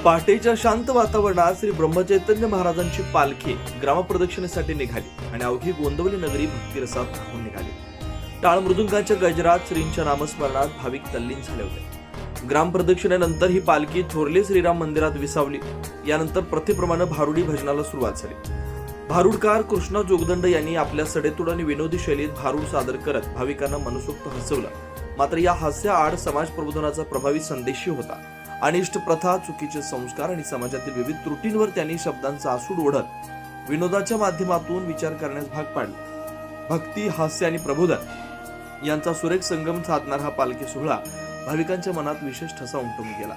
पहाटेच्या शांत वातावरणात श्री ब्रह्मचैतन्य महाराजांची पालखी ग्रामप्रदक्षिणेसाठी निघाली आणि अवघी गोंदवली नगरी भक्तिरसात राहून निघाली। टाळ मृदुंगाच्या गजरात श्रींच्या नामस्मरणात भाविक तल्लीन झाले होते। ग्रामप्रदक्षिणेनंतर ही पालखी थोरले श्रीराम मंदिरात विसावली। यानंतर प्रथेप्रमाणे भारुडी भजनाला सुरुवात झाली। भारुडकार कृष्णा जोगदंड यांनी आपल्या सडेतोड आणि विनोदी शैलीत भारुड सादर करत भाविकांना मनसोक्त हसवलं। मात्र या हास्याआड समाज प्रबोधनाचा प्रभावी संदेशही होता। अनिष्ट प्रथा, चुकीचे संस्कार आणि समाजातील विविध त्रुटींवर त्यांनी शब्दांचा आसूड ओढत विनोदाच्या माध्यमातून विचार करण्यास भाग पाडले। भक्ती, हास्य आणि प्रबोधन यांचा सुरेख संगम साधणारा हा पालखी सोहळा भाविकांच्या मनात विशेष ठसा उमटून गेला।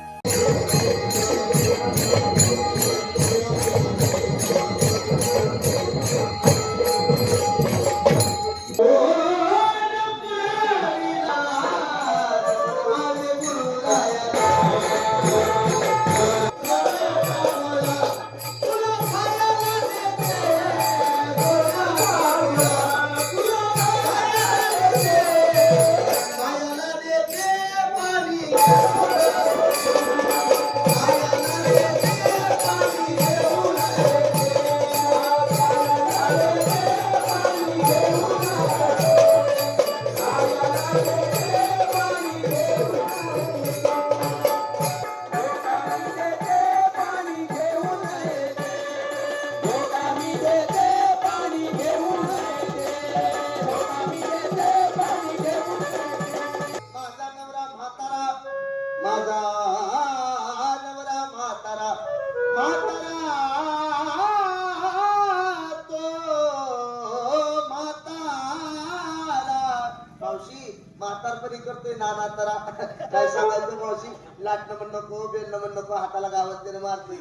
म्हातारपणी करतोय नाना तरा काय सांगायचं मावशी, लाटणं म्हण नको, बेलणं म्हण नको, हाताला गावात त्याने मारतोय।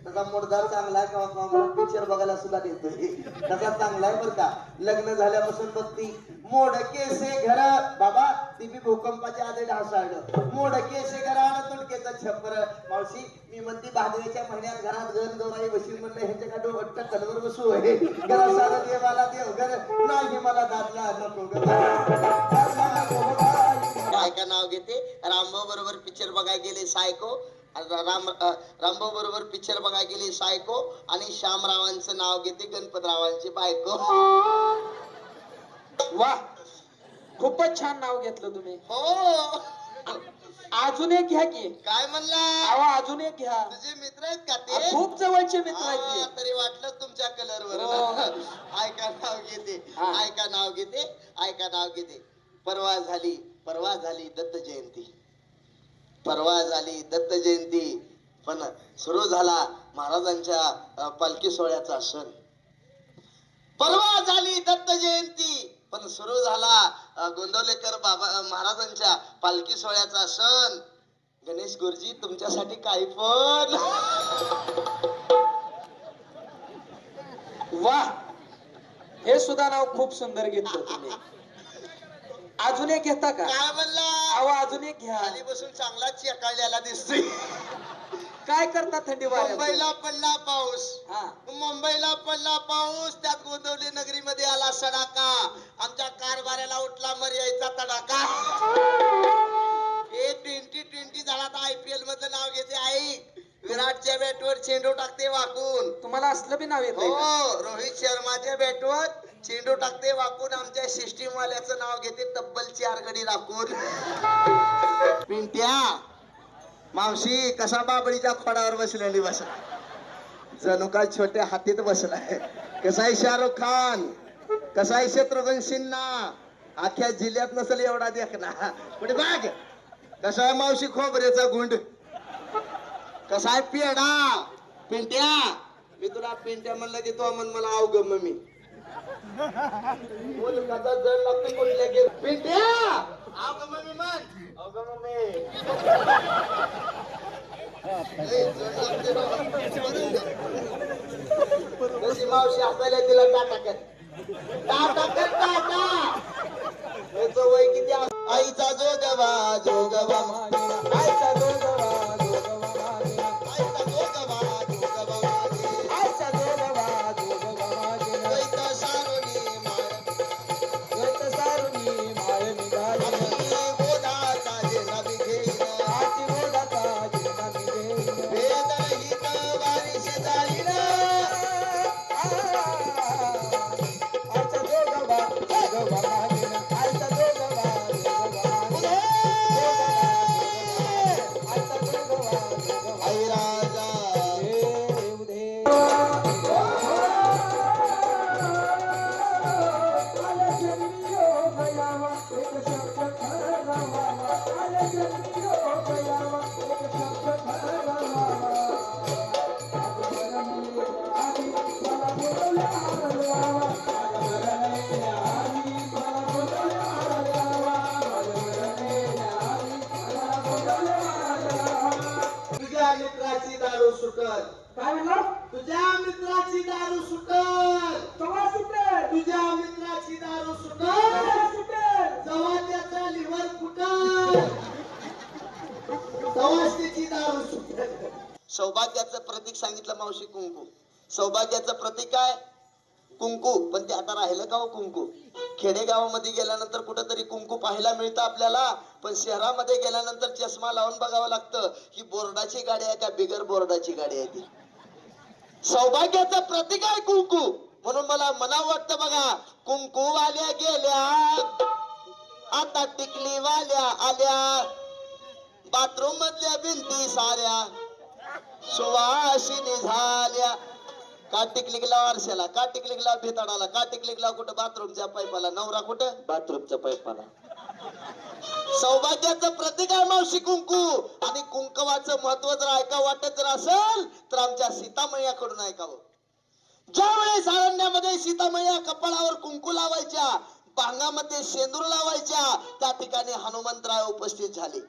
तसा मोडदार चांगला आहे का मला पिक्चर बघायला सुद्धा देतोय, तसा चांगला आहे बरं का। लग्न झाल्यापासून बघती मोडके से घर बाबा, ती बी भूकंपाच्या आधी ढासाळलं। मोडके से घर आणि तुडकेचा छप्पर। मावशी मी म्हणते भादव्याच्या महिन्यात घरात घर गौराई बशील म्हणलं ह्याच्याकडे वाटतं कलवर बसू आहे। घरा सारा देवाला देव घर नाही मला दादला नको का नाव घेते। रामभाऊ बरोबर पिक्चर बघायला गेले सायको, रामभाऊ बरोबर पिक्चर बघायला गेले सायको आणि श्यामरावांचं नाव घेते गणपतरावांची बायको। वा, खूपच छान नाव घेतलं तुम्ही। हो, अजून एक घ्या की। काय म्हणला? अहो अजून एक घ्या। तुझे मित्र आहेत का ते? खूप जवळचे मित्र आहेत। तरी वाटलं तुमच्या कलरवर। ऐका नाव घेते, ऐका नाव घेते, ऐका नाव घेते। परवा झाली दत्त जयंती, परवा झाली दत्त जयंती, पण सुरू झाला महाराजांच्या पालखी सोहळ्याचा सण। परवा झाली दत्त जयंती, पण सुरू झाला गोंदवलेकर बाबा महाराजांच्या पालखी सोहळ्याचा सण। गणेश गुरुजी तुमच्यासाठी काही पण। वा, हे सुद्धा नाव खूप सुंदर घेतलं तुम्ही। अजून एक घेता का? काय म्हणला? अहो अजून एक घ्या। खाली बसून चांगला चेकाळलेला दिसतोय। काय करता थंडी वाऱ्यात? मुंबईला पडला पाऊस, हा, मुंबईला पडला पाऊस, त्यात गोंदवली नगरीमध्ये आला सडाका। आमच्या कारभाराला उठला मर्यायचा तडाका। हे 2020 झाला तर IPL मधलं नाव घेते। आई विराटच्या बॅटवर चेंडू टाकते वाकून। तुम्हाला असलं बी नाव येतंय का? हो, रोहित शर्माच्या बॅटवर चेंडू टाकते वाकून। आमच्या सिस्टीम वाल्याचं नाव घेते तब्बल 4 गडी राखून। पिंट्या मावशी कसा बाबळीच्या खोडावर बसलेली बस, जणू काय छोट्या हातीत बसलाय। कसा आहे शाहरुख खान, कसा आहे शत्रुघ्न सिन्हा, अख्ख्या जिल्ह्यात नसेल एवढा देखना। पुढे बघ कसा आहे मावशी खोबऱ्याचा गुंड, कसा आहे पेडा। पिंट्या मी तुला पिंट्या म्हणलं की तो म्हण मला अवगम मी बोल कसा जण लागते कुठल्या गे पिंट्या अवगम मी म्हण अवगम मी मावशी हसायला तिला टाटा याच वय किती? आईचा जोगवा जोगवा मानिना, आईचा जोगवा जोगवा मानिना, आईचा जोगवा जोगवा मानिना, आईचा जोगवा जोगवा मानिना। गैत सारुनी माळ निघाली, गोदाचा जेना बिघेन, आती गोदाचा जेना बिघेन, वेद कुंकू. सौभाग्याचं प्रतीक आहे कुंकू. पण ते आता राहिलं का हो कुंकू? खेडेगावामध्ये गेल्यानंतर कुठंतरी कुंकू पाहायला मिळतं आपल्याला, पण शहरामध्ये गेल्यानंतर चष्मा लावून बघावं लागतं ही बोर्डाची गाडी आहे का बिगर बोर्डाची गाडी आहे ती. सौभाग्याचं प्रतीक आहे कुंकू. म्हणून मला म्हणावं वाटतं बघा, कुंकू वाल्या गेल्या आता टिकली वाल्या आल्या, बाथरूम मधल्या भिंती साऱ्या सुवासिनी झाल्या. का टिकली गेला आरशाला, का टिकली गेला भिताडाला, का टिकली गेला कुठं बाथरूमच्या पाईपाला, नवरा कुठं बाथरूमच्या पाईपाला. सौभाग्याचं प्रतीक आहे मावशी कुंकू. आणि कुंकवाचं महत्व जर ऐका वाटत जर असेल तर आमच्या सीतामैयाकडून ऐकावं. ज्या वेळेस अरण्यामध्ये सीतामैया कपाळावर कुंकू लावायच्या, बांगामध्ये शेंदूर लावायच्या, त्या ठिकाणी हनुमंतराय उपस्थित झाले.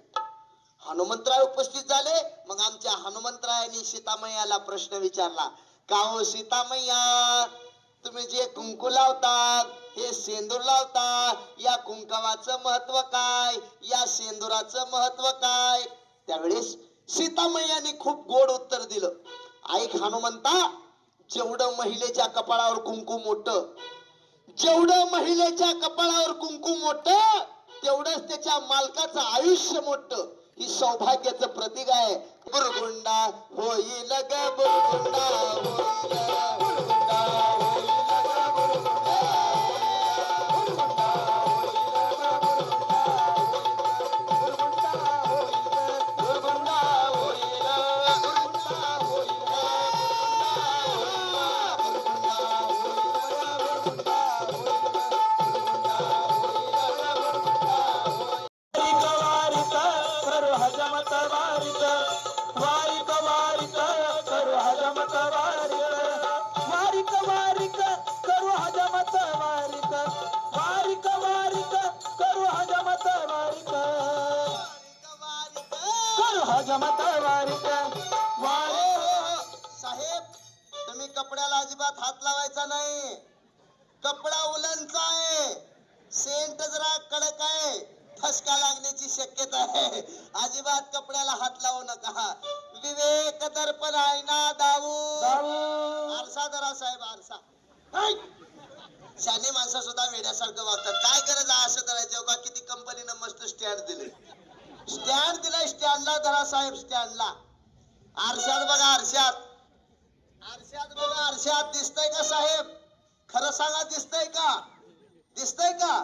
हनुमंतराय उपस्थित झाले. मग आमच्या हनुमंतरायांनी सीतामैयाला प्रश्न विचारला, का हो सीतामैया, तुम्ही जे कुंकू लावतात, हे शेंदूर लावता, या कुंकवाचं महत्व काय, या शेंदुराचं महत्व काय? त्यावेळेस सीतामैयाने खूप गोड उत्तर दिलं. ऐक हनुमंता, जेवढं महिलेच्या कपाळावर कुंकू मोठं, जेवढं महिलेच्या कपाळावर कुंकू मोठं, तेवढंच त्याच्या मालकाचं आयुष्य मोठं. ही सौभाग्याचं प्रतीक आहे. बुरगुंडा होईल ग बुरगुंडा होईल, बुरगुंडा होईल ग बुरगुंडा, बुरगुंडा होईल ग बुरगुंडा, बुरगुंडा होईल, बुरगुंडा होईल, बुरगुंडा होईल, साहेब, तुम्ही कपड्याला अजिबात हात लावायचा नाही. कपडा उलनचा आहे, सेंट जरा कडक आहे, फसका लागण्याची शक्यता आहे. अजिबात कपड्याला हात लावू नका. विवेक दर्पण आहे ना दाऊ. आरसा धरा साहेब, आरसा. शाने माणसं सुद्धा वेड्यासारखं वागतात. काय गरज आहे असं धरायचं का? किती कंपनीनं मस्त स्टँड दिले. स्टँड दिलाय, स्टँडला धरा साहेब, स्टँडला. आरशात बघा, आरशात, आरशात बघा, आरशात दिसतंय का साहेब? खरं सांगा, दिसतंय का? दिसतंय का?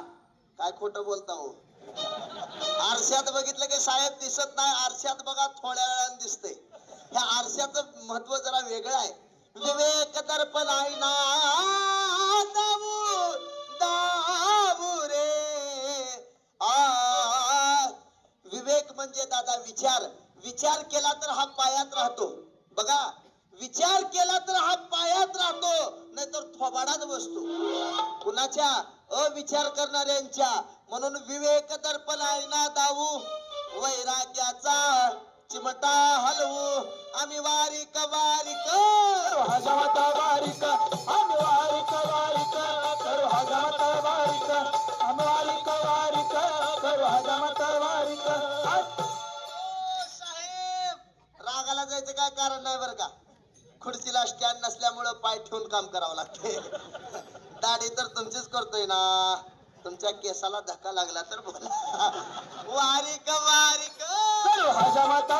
काय खोटं बोलता हो? आरशात बघितलं की साहेब दिसत नाही. आरशात बघा, थोड्या वेळाने दिसतंय. ह्या आरशाचं महत्व जरा वेगळं आहे. विवेक दर्पण आहे ना दाऊ, दाऊ रे. विवेक म्हणजे दादा विचार. विचार केला तर हा पायात राहतो. बघा, विचार केला तर हा पायात राहतो, नाहीतर थोबाडात बसतो. कुणाच्या? अविचार करणाऱ्यांच्या. म्हणून विवेक दर्पण आहे ना दाऊ, वैराग्याचा चिमटा हलवू आम्ही वारीक वारीक, हजामत वारीक, आम्ही वारीक वारीक, करू हजामत वारीक, आम्ही वारीक वारीक, करू हजामत वारीक. साहेब, रागाला जायचं काय कारण नाही बरं का. खुर्चीला स्टँड नसल्यामुळं पाय ठेवून काम करावं लागते. दाढी तर तुमचीच करतोय ना, तुमच्या केसाला धक्का लागला तर बोला. वारीक वारीक, हजामत